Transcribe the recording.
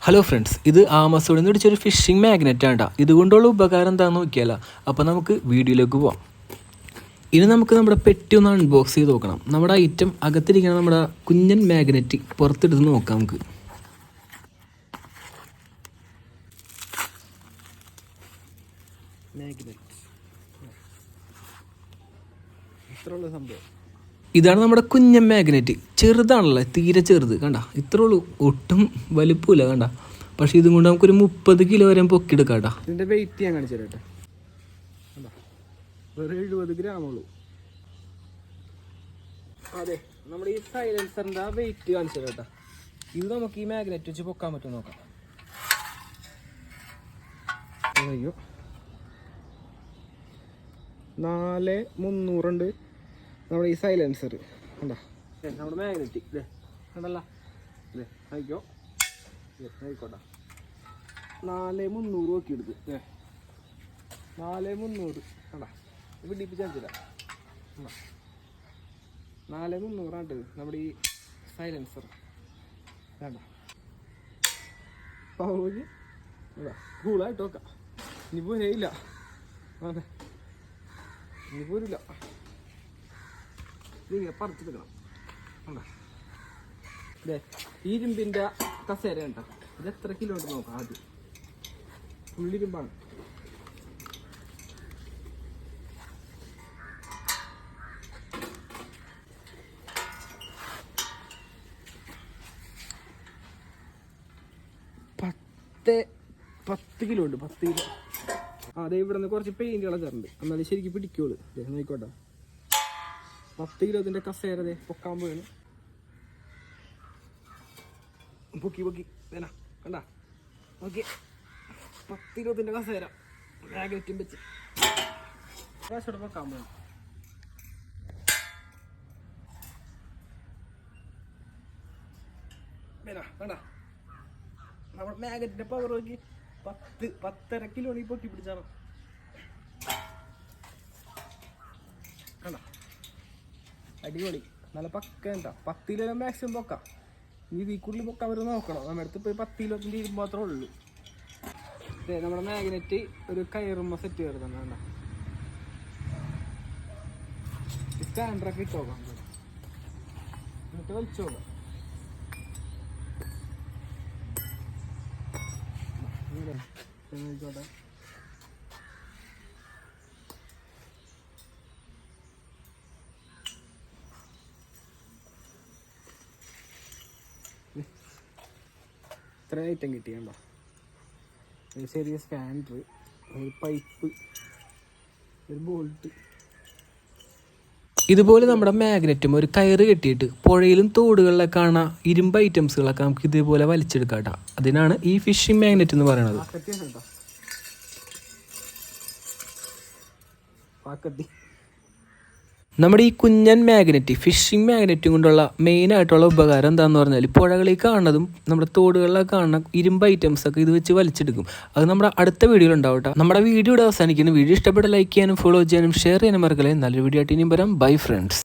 Hello friends, ഇത് ആമസോണിൽ നിന്ന് പിടിച്ചൊരു ഫിഷിംഗ് മാഗ്നറ്റ് ആണ്. ഇതുകൊണ്ടുള്ള ഉപകാരം എന്താണെന്ന് നോക്കിയാലോ. അപ്പോൾ നമുക്ക് വീഡിയോയിലേക്ക് പോവാം. ഇനി നമുക്ക് നമ്മുടെ പെട്ടി ഒന്ന് അൺബോക്സ് ചെയ്ത് നോക്കണം. നമ്മുടെ ഐറ്റം അകത്തിരിക്കണം. നമ്മുടെ കുഞ്ഞൻ മാഗ്നറ്റ് പുറത്തെടുത്ത് നോക്കാം നമുക്ക്. ഇത്രയുള്ള സംഭവം ഇതാണ് നമ്മുടെ കുഞ്ഞൻ മാഗ്നറ്റ്. ചെറുതാണല്ലോ, തീരെ ചെറുത്. കണ്ട, ഇത്ര ഉള്ളൂ, ഒട്ടും വലുപ്പമില്ല. കണ്ട, പക്ഷെ ഇതും കൊണ്ട് നമുക്കൊരു 30 കിലോ വരെ പൊക്കിയെടുക്കാം കേട്ടോ. ഇതിൻ്റെ വെയിറ്റ് ഞാൻ കാണിച്ചു തരാം. വെറും 70 ഗ്രാമുള്ളൂ. അതെ, നമ്മുടെ ഈ സൈലൻസറിൻ്റെ ആ വെയിറ്റ് കാണിച്ചു തരാം കേട്ടോ. ഇത് നമുക്ക് ഈ മാഗ്നറ്റ് വെച്ച് പൊക്കാൻ പറ്റും നോക്കാം. അയ്യോ, 4300 ഉണ്ട് നമ്മുടെ ഈ സൈലൻസർ. കണ്ടാ, നമ്മുടെ മാഗ്നറ്റ് ഇല്ലേ, കണ്ടല്ല, ഇല്ലേ, ആയിക്കോ, ആയിക്കോട്ടെ. 4300 നോക്കി എടുത്ത് 4300. കണ്ടാ, പിടിപ്പിച്ചാൽ 4300 ആട്ടത് നമ്മുടെ ഈ സൈലൻസർ. വേണ്ട പൗര് കൂളായിട്ട് നോക്കാം. ഇനി പോരില്ല, അതെ, ഇനി പോരില്ല. ഇതിങ്ങനെ പറിച്ചെടുക്കണം. കണ്ടാ, ഇതേ ഇരുമ്പിൻ്റെ കസേര കണ്ട. ഇത് എത്ര കിലോ ഉണ്ട് നോക്കാം ആദ്യം. ഫുള്ളിരുമ്പാണ്. പത്ത് കിലോ ഉണ്ട്. 10 കിലോ. അതെ, ഇവിടെ നിന്ന് കുറച്ച് പെയിന്റ് കളഞ്ഞിട്ടുണ്ട്, എന്നാലും ശരിക്കും പിടിക്കുള്ളൂ. നോയിക്കോട്ടെ, 10 കിലോത്തിന്റെ കസേര പൊക്കാൻ പോയാണ്. പൊക്കി പൊക്കി വേന, കണ്ട, ഓക്കെ. 10 കിലോത്തിന്റെ കസേര മാഗ്നറ്റും വെച്ച് കാശോടെ പൊക്കാൻ പോയാണ്. വേന, കണ്ട, നമ്മുടെ മാഗ്നറ്റിന്റെ പവർ നോക്കി. 10.5 കിലോ ഈ പൊക്കി പിടിച്ചാണ്. കണ്ട, അടിപൊളി, നല്ല പക്ക. എന്താ 10 കിലോ മാക്സിമം പൊക്കാം. ഇനി ഇതിൽ കൂടുതൽ പൊക്കാൻ വരെ നോക്കണം. നമ്മുടെ അടുത്ത് ഇപ്പോൾ 10 കിലോത്തിൻ്റെ ഇരുമ്പ് മാത്രമേ ഉള്ളൂ. അതെ, നമ്മുടെ മാഗ്നറ്റ് ഒരു കയറുമ്പോൾ സെറ്റ് കയറുന്നുണ്ട്. വേണ്ട, സ്റ്റാൻഡറൊക്കെ ഇട്ട് നോക്കാം. എന്നിട്ട് വലിച്ചു നോക്കാം. ചോട്ടെ, ഇത്ര ഐറ്റം കിട്ടിയണ്ട. ഒരു ചെറിയ സ്പാൻഡർ, ഒരു പൈപ്പ്, ഒരു ബോൾട്ട്. ഇതുപോലെ നമ്മുടെ മാഗ്നറ്റും ഒരു കയറ് കെട്ടിയിട്ട് പുഴയിലും തോടുകളിലൊക്കെ കാണാൻ ഇരുമ്പ് ഐറ്റംസുകളൊക്കെ നമുക്ക് ഇതേപോലെ വലിച്ചെടുക്കാം കേട്ടോ. അതിനാണ് ഈ ഫിഷിംഗ് മാഗ്നറ്റ് എന്ന് പറയുന്നത്. നമ്മുടെ ഈ കുഞ്ഞൻ മാഗ്നറ്റ്, ഫിഷിംഗ് മാഗ്നറ്റും കൊണ്ടുള്ള മെയിനായിട്ടുള്ള ഉപകാരം എന്താണെന്ന് പറഞ്ഞാൽ, പുഴകളിൽ കാണുന്നതും നമ്മുടെ തോടുകളിലൊക്കെ കാണുന്ന ഇരുമ്പ് ഐറ്റംസ് ഒക്കെ ഇത് വെച്ച് വലിച്ചെടുക്കും. അത് നമ്മുടെ അടുത്ത വീഡിയോയിൽ ഉണ്ടാവും കേട്ടോ. നമ്മുടെ വീഡിയോയുടെ അവസാനിക്കുന്നു. വീഡിയോ ഇഷ്ടപ്പെട്ട ലൈക്ക് ചെയ്യാനും ഫോളോ ചെയ്യാനും ഷെയർ ചെയ്യാനും മറക്കല്ലേ. നല്ലൊരു വീഡിയോ ആയിട്ട് ഇനിയും വരാം. Bye friends.